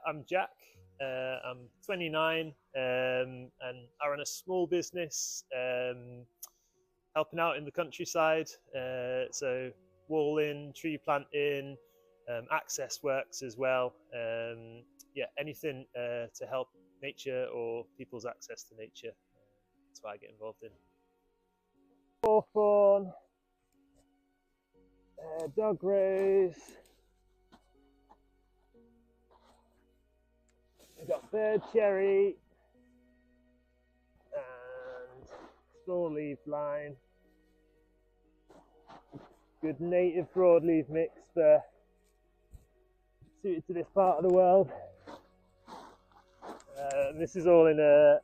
I'm Jack. I'm 29 and I run a small business helping out in the countryside. So walling, tree planting, access works as well. Yeah, anything to help nature or people's access to nature. That's what I get involved in. Hawthorn, dog rose. We've got bird cherry and small leaf lime. Good native broadleaf mix for suited to this part of the world. This is all in a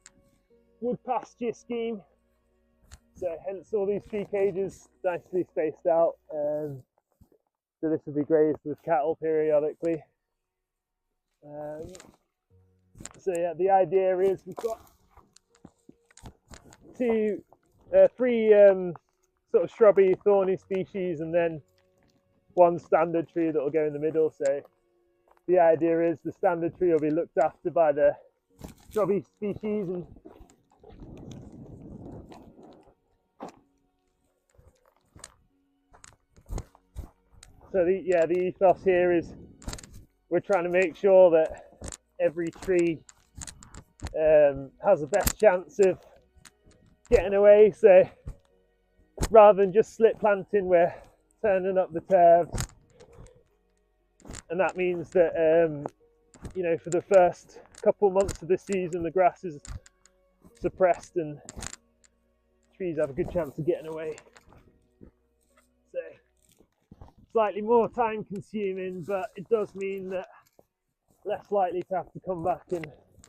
wood pasture scheme, so hence all these tree cages nicely spaced out. So this will be grazed with cattle periodically. So yeah, the idea is we've got three sort of shrubby, thorny species, and then one standard tree that will go in the middle. So the idea is the standard tree will be looked after by the shrubby species, and so the ethos here is we're trying to make sure that every tree has the best chance of getting away. So rather than just slip planting, we're turning up the turfs, and that means that you know, for the first couple months of the season the grass is suppressed and trees have a good chance of getting away. So slightly more time consuming, but it does mean that less likely to have to come back and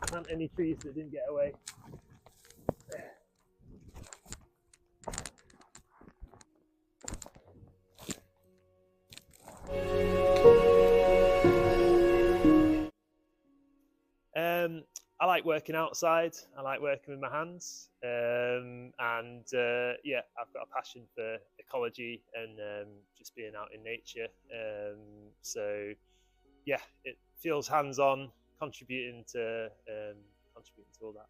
plant any trees that didn't get away. I like working outside. I like working with my hands, and yeah, I've got a passion for ecology and just being out in nature. So yeah, it feels hands-on, contributing to all that.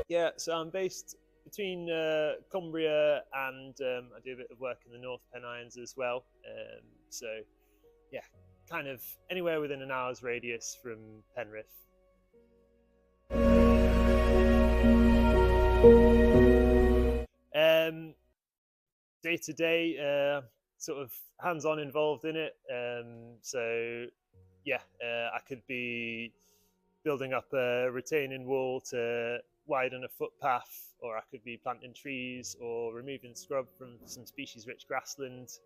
Yeah, so I'm based between Cumbria and I do a bit of work in the North Pennines as well. So yeah, kind of anywhere within an hour's radius from Penrith. Day to day, sort of hands-on involved in it. So yeah, I could be building up a retaining wall to widen a footpath, or I could be planting trees or removing scrub from some species-rich grassland.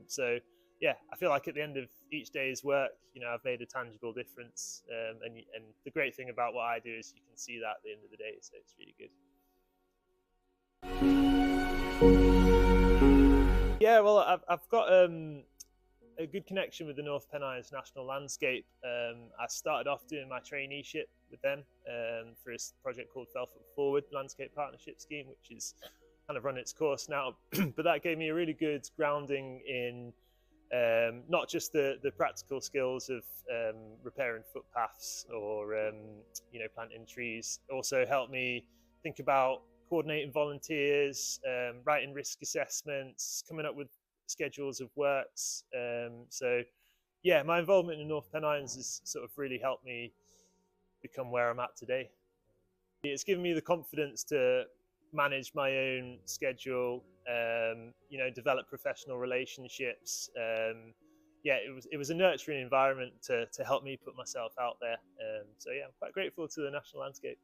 So yeah, I feel like at the end of each day's work, you know, I've made a tangible difference. And the great thing about what I do is you can see that at the end of the day, so it's really good. Yeah, well, I've got a good connection with the North Pennines National Landscape. I started off doing my traineeship with them for a project called Forward Landscape Partnership Scheme, which is kind of run its course now. But that gave me a really good grounding in not just the practical skills of repairing footpaths or you know, planting trees. It also helped me think about coordinating volunteers, writing risk assessments, coming up with schedules of works. So yeah, my involvement in North Pennines has sort of really helped me become where I'm at today. It's given me the confidence to manage my own schedule, you know, develop professional relationships. Yeah, it was a nurturing environment to help me put myself out there. So yeah, I'm quite grateful to the National Landscape.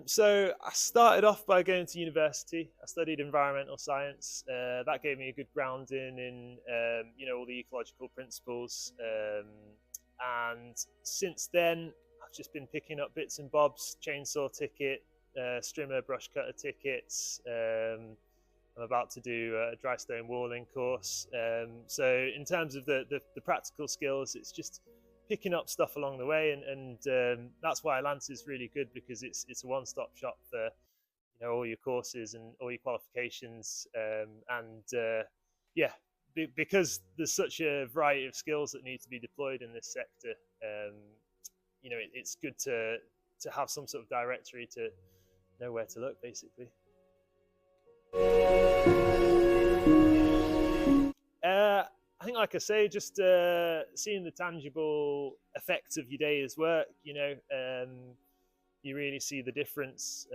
So I started off by going to university. I studied environmental science. That gave me a good grounding in you know, all the ecological principles. And since then, I've just been picking up bits and bobs: chainsaw ticket, strimmer, brush cutter tickets. I'm about to do a dry stone walling course. So in terms of the practical skills, it's just picking up stuff along the way, and that's why LANSS is really good, because it's a one-stop shop for, you know, all your courses and all your qualifications. And yeah, because there's such a variety of skills that need to be deployed in this sector, you know, it's good to have some sort of directory to know where to look, basically. I think, like I say, just seeing the tangible effects of your day's work, you know, you really see the difference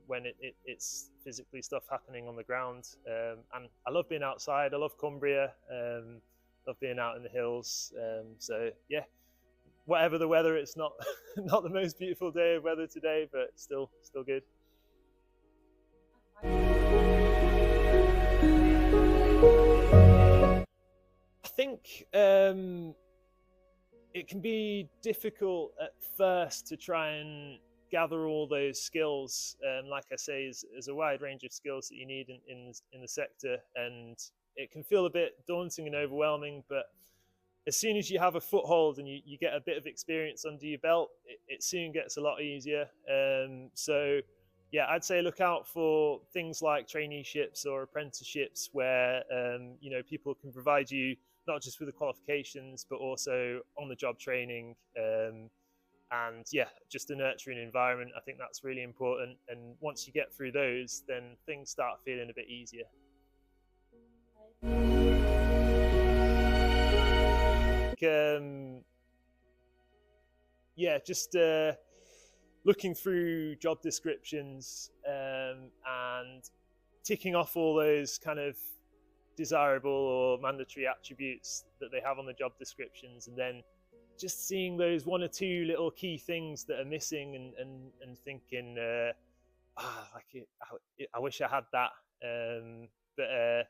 when it's physically stuff happening on the ground. And I love being outside. I love Cumbria. Love being out in the hills. So yeah, whatever the weather, it's not not the most beautiful day of weather today, but still good. I think it can be difficult at first to try and gather all those skills. Like I say, there's a wide range of skills that you need in the sector, and it can feel a bit daunting and overwhelming. But as soon as you have a foothold and you get a bit of experience under your belt, it soon gets a lot easier. So yeah, I'd say look out for things like traineeships or apprenticeships where you know, people can provide you not just with the qualifications, but also on-the-job training, and yeah, just a nurturing environment. I think that's really important. And once you get through those, then things start feeling a bit easier. Yeah, just looking through job descriptions and ticking off all those kind of desirable or mandatory attributes that they have on the job descriptions, and then just seeing those one or two little key things that are missing and thinking, I wish I had that. But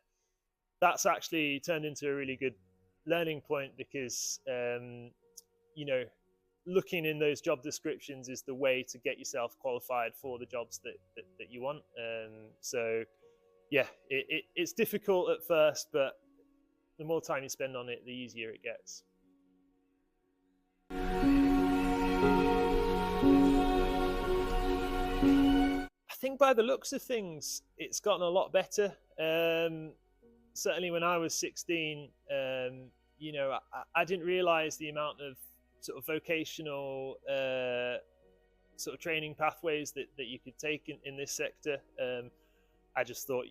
that's actually turned into a really good learning point, because you know, looking in those job descriptions is the way to get yourself qualified for the jobs that you want. So yeah, it's difficult at first, but the more time you spend on it, the easier it gets. I think by the looks of things, it's gotten a lot better. Certainly when I was 16, you know, I didn't realize the amount of sort of vocational sort of training pathways that you could take in this sector. I just thought,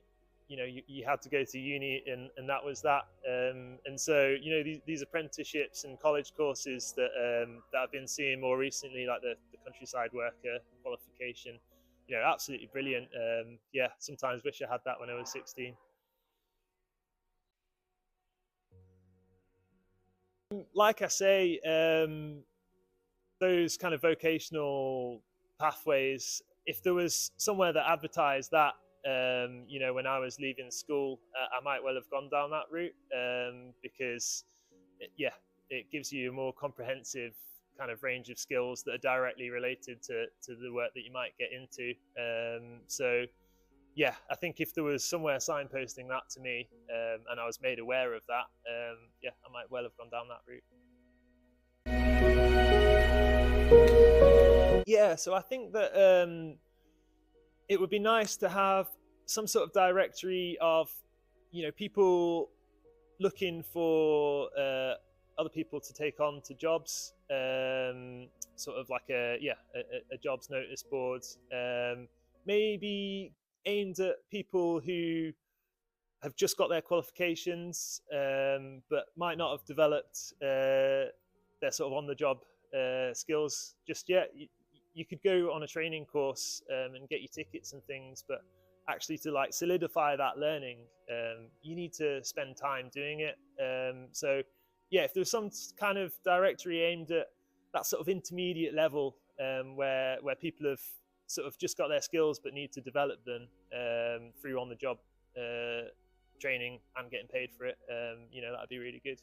you know, you had to go to uni and that was that. And so, you know, these apprenticeships and college courses that I've been seeing more recently, like the countryside worker qualification, you know, absolutely brilliant. Yeah, sometimes wish I had that when I was 16. Like I say, those kind of vocational pathways, if there was somewhere that advertised that, you know, when I was leaving school, I might well have gone down that route, because it gives you a more comprehensive kind of range of skills that are directly related to the work that you might get into. So yeah, I think if there was somewhere signposting that to me, and I was made aware of that, yeah, I might well have gone down that route. Yeah, so I think that it would be nice to have some sort of directory of, you know, people looking for other people to take on to jobs, sort of like a jobs notice board, maybe aimed at people who have just got their qualifications, but might not have developed their sort of on-the-job skills just yet. You could go on a training course and get your tickets and things, but actually to like solidify that learning, you need to spend time doing it. So yeah, if there's some kind of directory aimed at that sort of intermediate level, where people have sort of just got their skills but need to develop them through on-the-job training and getting paid for it, you know, that'd be really good.